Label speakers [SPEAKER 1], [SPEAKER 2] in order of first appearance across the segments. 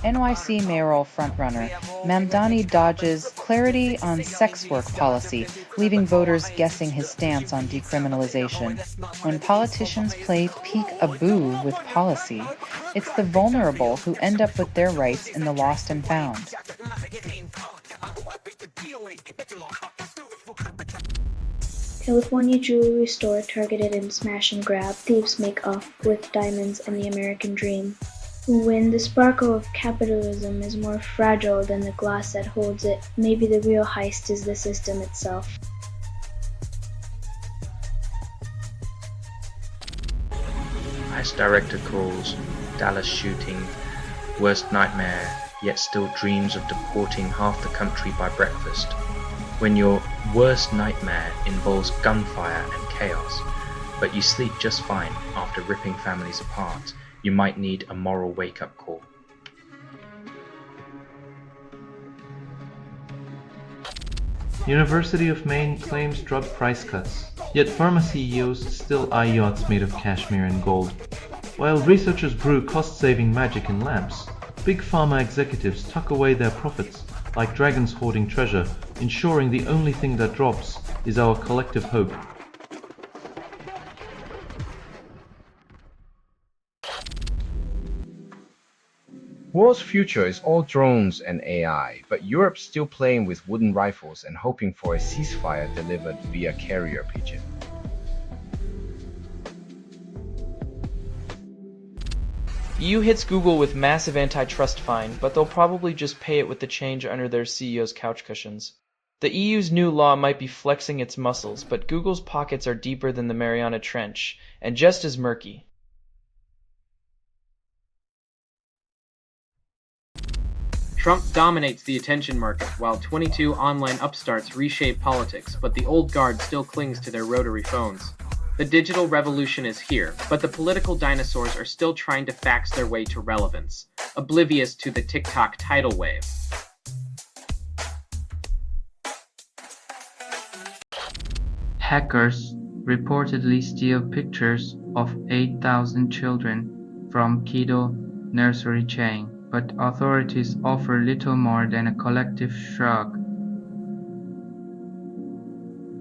[SPEAKER 1] NYC mayoral frontrunner Mamdani dodges clarity on sex work policy, leaving voters guessing his stance on decriminalization. When politicians play peek-a-boo with policy, it's the vulnerable who end up with their rights in the lost and found.
[SPEAKER 2] California jewelry store targeted in smash and grab, thieves make off with diamonds and the American dream. When the sparkle of capitalism is more fragile than the glass that holds it, maybe the real heist is the system itself.
[SPEAKER 3] ICE director calls Dallas shooting worst nightmare, yet still dreams of deporting half the country by breakfast. When your worst nightmare involves gunfire and chaos, but you sleep just fine after ripping families apart, you might need a moral wake-up call.
[SPEAKER 4] University of Maine claims drug price cuts, yet pharma CEOs still eye yachts made of cashmere and gold. While researchers brew cost-saving magic in labs, big pharma executives tuck away their profits like dragons hoarding treasure, ensuring the only thing that drops is our collective hope.
[SPEAKER 5] War's future is all drones and AI, but Europe's still playing with wooden rifles and hoping for a ceasefire delivered via carrier pigeon.
[SPEAKER 6] EU hits Google with massive antitrust fine, but they'll probably just pay it with the change under their CEO's couch cushions. The EU's new law might be flexing its muscles, but Google's pockets are deeper than the Mariana Trench, and just as murky.
[SPEAKER 7] Trump dominates the attention market, while 22 online upstarts reshape politics, but the old guard still clings to their rotary phones. The digital revolution is here, but the political dinosaurs are still trying to fax their way to relevance, oblivious to the TikTok tidal wave.
[SPEAKER 8] Hackers reportedly steal pictures of 8,000 children from Kido nursery chain, but authorities offer little more than a collective shrug.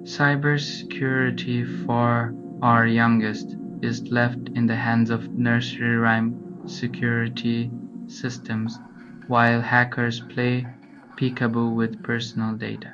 [SPEAKER 8] Cybersecurity for our youngest is left in the hands of nursery rhyme security systems, while hackers play peekaboo with personal data.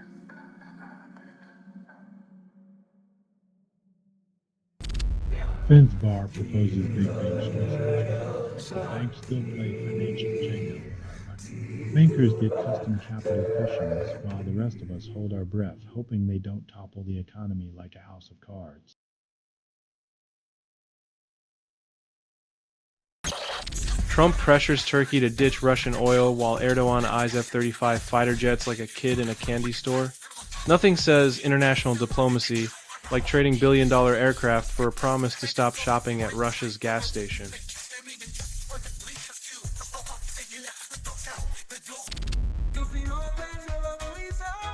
[SPEAKER 9] Finn's bar proposes big bank choices. The banks still play financial Jenga with our money. Bankers get custom capital cushions, while the rest of us hold our breath, hoping they don't topple the economy like a house of cards.
[SPEAKER 10] Trump pressures Turkey to ditch Russian oil while Erdogan eyes F-35 fighter jets like a kid in a candy store. Nothing says international diplomacy like trading billion-dollar aircraft for a promise to stop shopping at Russia's gas station.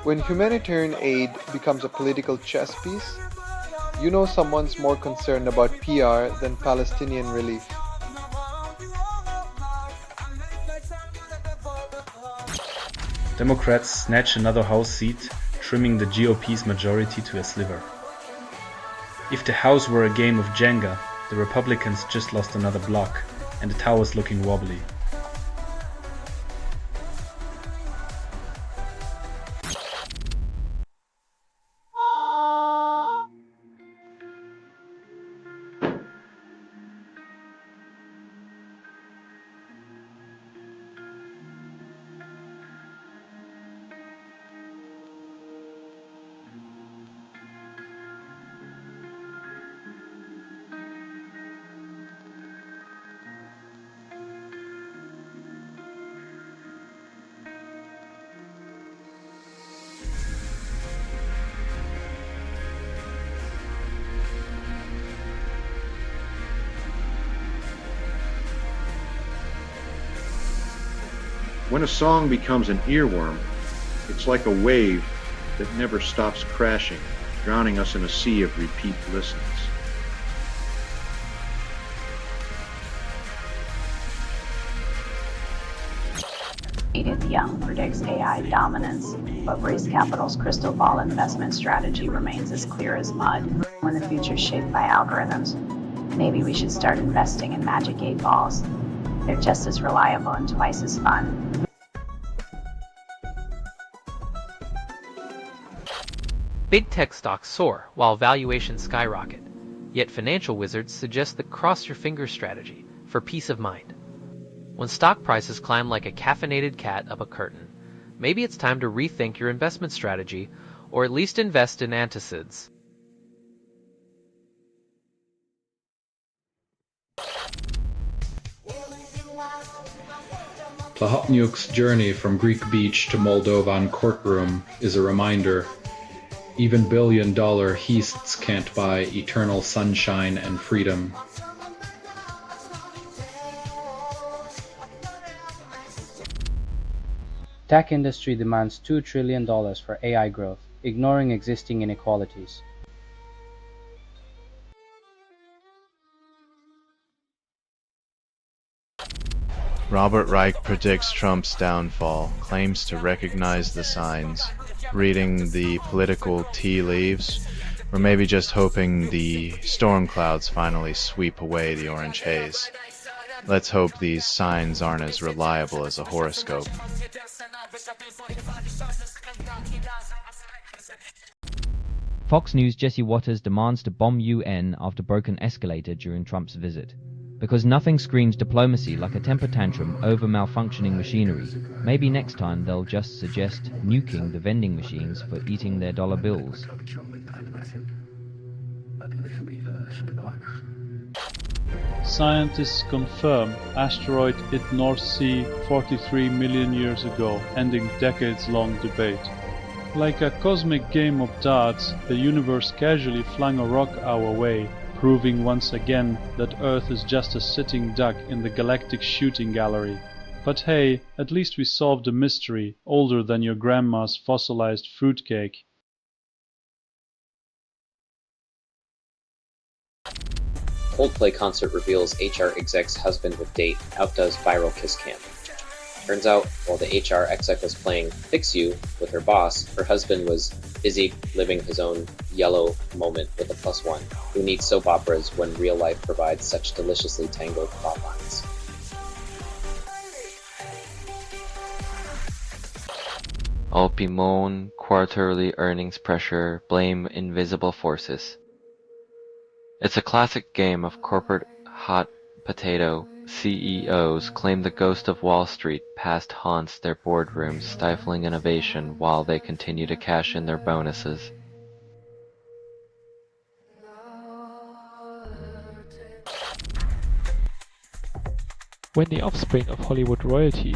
[SPEAKER 11] When humanitarian aid becomes a political chess piece, you know someone's more concerned about PR than Palestinian relief.
[SPEAKER 3] Democrats snatch another House seat, trimming the GOP's majority to a sliver. If the House were a game of Jenga, the Republicans just lost another block, and the tower's looking wobbly.
[SPEAKER 12] When a song becomes an earworm, it's like a wave that never stops crashing, drowning us in a sea of repeat listens.
[SPEAKER 13] Idiot Young predicts AI dominance, but Brace Capital's crystal ball investment strategy remains as clear as mud. When the future's shaped by algorithms, maybe we should start investing in Magic 8 balls. They're just as reliable and twice as fun.
[SPEAKER 14] Big tech stocks soar while valuations skyrocket, yet financial wizards suggest the cross-your-fingers strategy for peace of mind. When stock prices climb like a caffeinated cat up a curtain, maybe it's time to rethink your investment strategy, or at least invest in antacids.
[SPEAKER 15] Plahotniuk's journey from Greek beach to Moldovan courtroom is a reminder. Even billion-dollar heists can't buy eternal sunshine and freedom.
[SPEAKER 16] Tech industry demands $2 trillion for AI growth, ignoring existing inequalities.
[SPEAKER 17] Robert Reich predicts Trump's downfall, claims to recognize the signs, reading the political tea leaves, or maybe just hoping the storm clouds finally sweep away the orange haze. Let's hope these signs aren't as reliable as a horoscope.
[SPEAKER 18] Fox News' Jesse Watters demands to bomb UN after broken escalator during Trump's visit. Because nothing screams diplomacy like a temper tantrum over malfunctioning machinery, maybe next time they'll just suggest nuking the vending machines for eating their dollar bills.
[SPEAKER 9] Scientists confirm asteroid hit North Sea 43 million years ago, ending decades-long debate. Like a cosmic game of darts, the universe casually flung a rock our way, proving once again that Earth is just a sitting duck in the galactic shooting gallery. But hey, at least we solved a mystery older than your grandma's fossilized fruitcake.
[SPEAKER 19] Coldplay concert reveals HR exec's husband with date outdoes viral kiss cam. Turns out, while the HR exec was playing Fix You with her boss, her husband was busy living his own yellow moment with a +1, who needs soap operas when real life provides such deliciously tangled plot lines.
[SPEAKER 20] All bemoan quarterly earnings pressure, blame invisible forces. It's a classic game of corporate hot potato. CEOs claim the ghost of Wall Street past haunts their boardrooms, stifling innovation while they continue to cash in their bonuses.
[SPEAKER 21] When the offspring of Hollywood royalty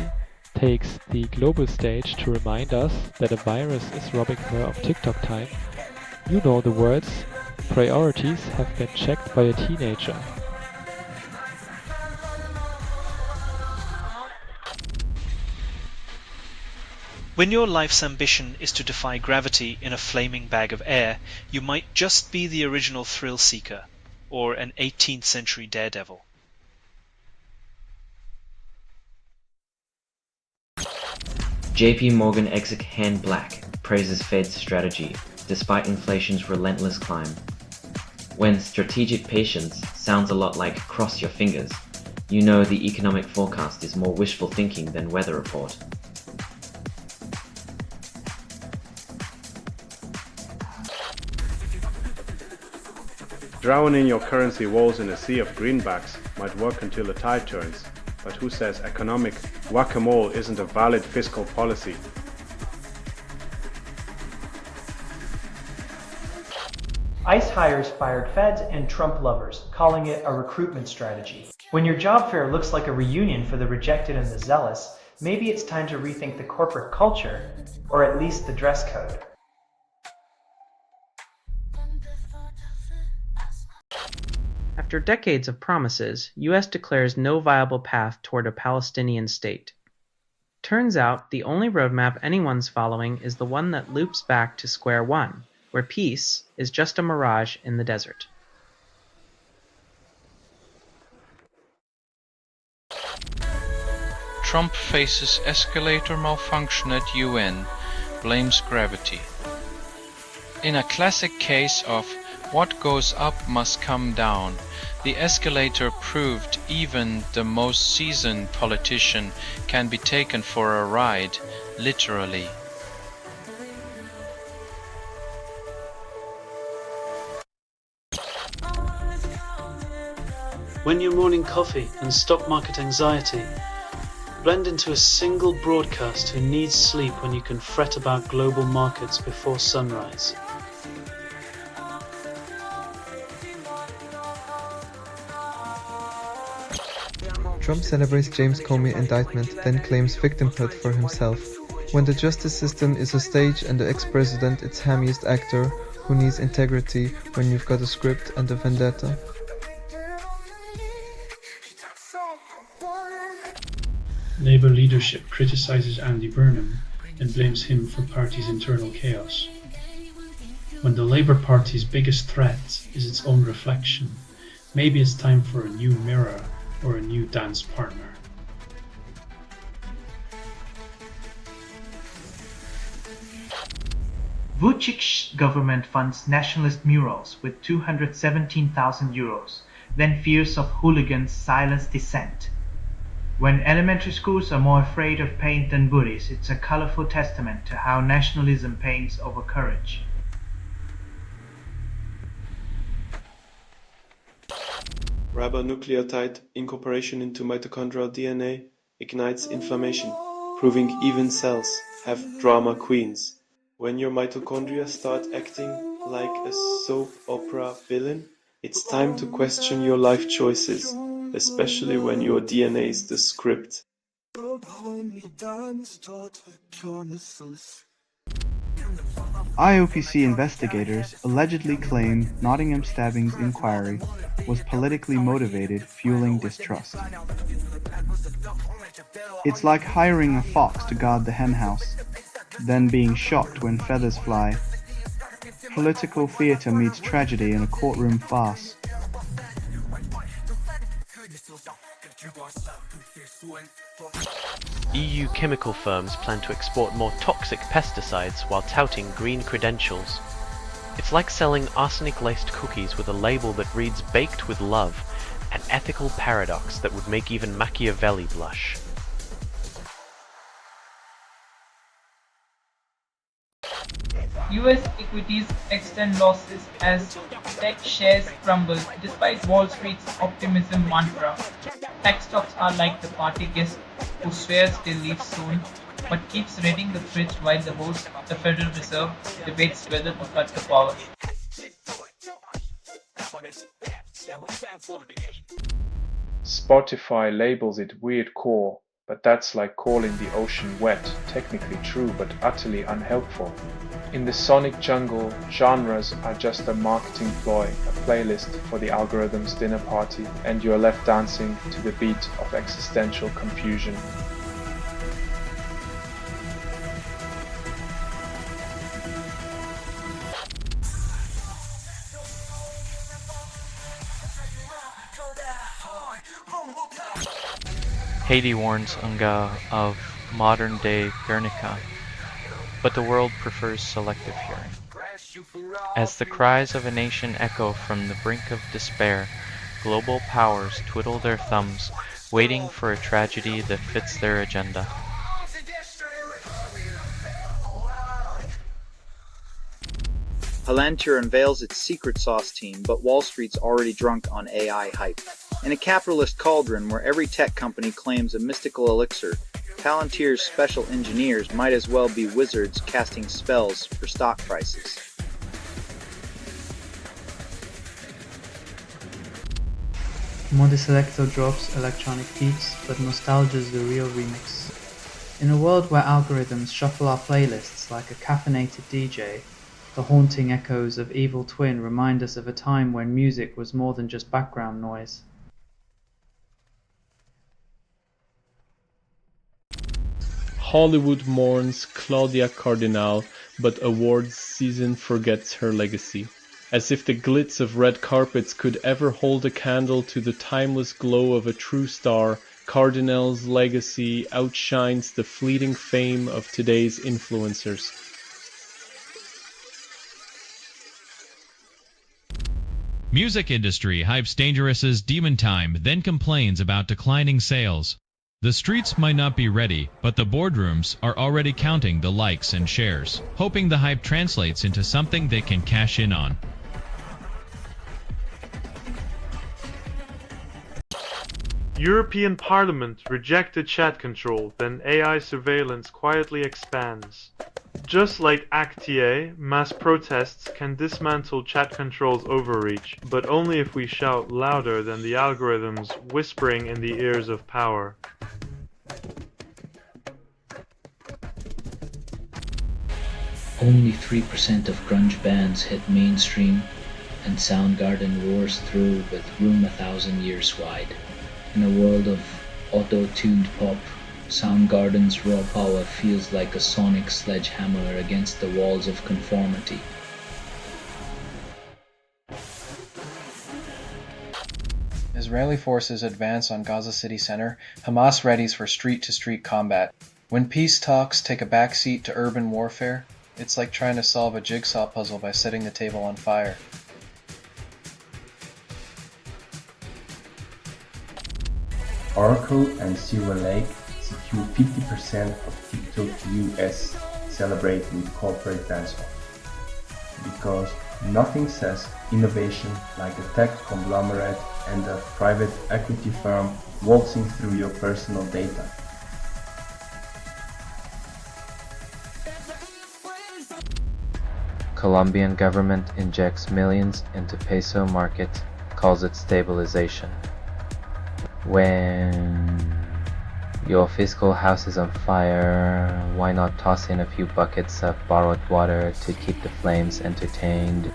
[SPEAKER 21] takes the global stage to remind us that a virus is robbing her of TikTok time, you know the words, priorities have been checked by a teenager.
[SPEAKER 22] When your life's ambition is to defy gravity in a flaming bag of air, you might just be the original thrill seeker, or an 18th century daredevil.
[SPEAKER 23] JP Morgan exec Han Black praises Fed's strategy, despite inflation's relentless climb. When strategic patience sounds a lot like cross your fingers, you know the economic forecast is more wishful thinking than weather report.
[SPEAKER 24] Drowning your currency woes in a sea of greenbacks might work until the tide turns, but who says economic whack-a-mole isn't a valid fiscal policy?
[SPEAKER 25] ICE hires fired feds and Trump lovers, calling it a recruitment strategy. When your job fair looks like a reunion for the rejected and the zealous, maybe it's time to rethink the corporate culture, or at least the dress code.
[SPEAKER 6] After decades of promises, US declares no viable path toward a Palestinian state. Turns out the only roadmap anyone's following is the one that loops back to square one, where peace is just a mirage in the desert.
[SPEAKER 1] Trump faces escalator malfunction at UN, blames gravity. In a classic case of what goes up must come down, the escalator proved even the most seasoned politician can be taken for a ride, literally.
[SPEAKER 2] When you're morning coffee and stock market anxiety, blend into a single broadcast who needs sleep when you can fret about global markets before sunrise.
[SPEAKER 11] Trump celebrates James Comey indictment, then claims victimhood for himself. When the justice system is a stage and the ex-president its hammiest actor who needs integrity when you've got a script and a vendetta.
[SPEAKER 4] Labour leadership criticises Andy Burnham and blames him for party's internal chaos. When the Labour Party's biggest threat is its own reflection, maybe it's time for a new mirror or a new dance partner.
[SPEAKER 25] Vucic's government funds nationalist murals with 217,000 euros, then fears of hooligans silence dissent. When elementary schools are more afraid of paint than bullies, it's a colorful testament to how nationalism paints over courage.
[SPEAKER 5] Ribonucleotide incorporation into mitochondrial DNA ignites inflammation, proving even cells have drama queens. When your mitochondria start acting like a soap opera villain, it's time to question your life choices, especially when your DNA is the script.
[SPEAKER 7] IOPC investigators allegedly claim Nottingham stabbings inquiry was politically motivated, fueling distrust. It's like hiring a fox to guard the henhouse, then being shocked when feathers fly. Political theatre meets tragedy in a courtroom farce.
[SPEAKER 14] EU chemical firms plan to export more toxic pesticides while touting green credentials. It's like selling arsenic-laced cookies with a label that reads "baked with love," an ethical paradox that would make even Machiavelli blush.
[SPEAKER 26] US equities extend losses as tech shares crumble despite Wall Street's optimism mantra. Tech stocks are like the party guest who swears they'll leave soon but keeps raiding the fridge while the host, the Federal Reserve, debates whether to cut the power.
[SPEAKER 10] Spotify labels it weirdcore, but that's like calling the ocean wet, technically true but utterly unhelpful. In the sonic jungle, genres are just a marketing ploy, a playlist for the algorithm's dinner party, and you're left dancing to the beat of existential confusion.
[SPEAKER 27] Haiti warns Unga of modern-day Guernica, but the world prefers selective hearing. As the cries of a nation echo from the brink of despair, global powers twiddle their thumbs, waiting for a tragedy that fits their agenda.
[SPEAKER 28] Palantir unveils its secret sauce team, but Wall Street's already drunk on AI hype. In a capitalist cauldron where every tech company claims a mystical elixir, Palantir's special engineers might as well be wizards casting spells for stock prices.
[SPEAKER 25] Modeselector drops electronic beats, but nostalgia's the real remix. In a world where algorithms shuffle our playlists like a caffeinated DJ, the haunting echoes of Evil Twin remind us of a time when music was more than just background noise.
[SPEAKER 10] Hollywood mourns Claudia Cardinal, but awards season forgets her legacy. As if the glitz of red carpets could ever hold a candle to the timeless glow of a true star, Cardinal's legacy outshines the fleeting fame of today's influencers.
[SPEAKER 3] Music industry hypes Dangerous's Demon Time, then complains about declining sales. The streets might not be ready, but the boardrooms are already counting the likes and shares, hoping the hype translates into something they can cash in on.
[SPEAKER 8] European Parliament rejected chat control, then AI surveillance quietly expands. Just like Acta, mass protests can dismantle chat control's overreach, but only if we shout louder than the algorithms whispering in the ears of power.
[SPEAKER 12] Only 3% of grunge bands hit mainstream, and Soundgarden roars through with Room 1,000 Years Wide. In a world of auto-tuned pop, Soundgarden's raw power feels like a sonic sledgehammer against the walls of conformity.
[SPEAKER 13] Israeli forces advance on Gaza city center, Hamas readies for street-to-street combat. When peace talks take a backseat to urban warfare, it's like trying to solve a jigsaw puzzle by setting the table on fire.
[SPEAKER 15] Oracle and Silver Lake secure 50% of TikTok US celebrate with corporate dance-off. Because nothing says innovation like a tech conglomerate and a private equity firm waltzing through your personal data.
[SPEAKER 23] Colombian government injects millions into peso market, calls it stabilization. When your fiscal house is on fire, why not toss in a few buckets of borrowed water to keep the flames entertained?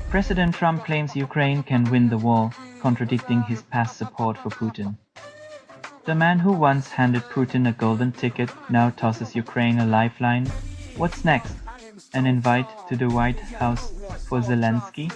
[SPEAKER 16] President Trump claims Ukraine can win the war, contradicting his past support for Putin. The man who once handed Putin a golden ticket now tosses Ukraine a lifeline. What's next? An invite to the White House for Zelensky?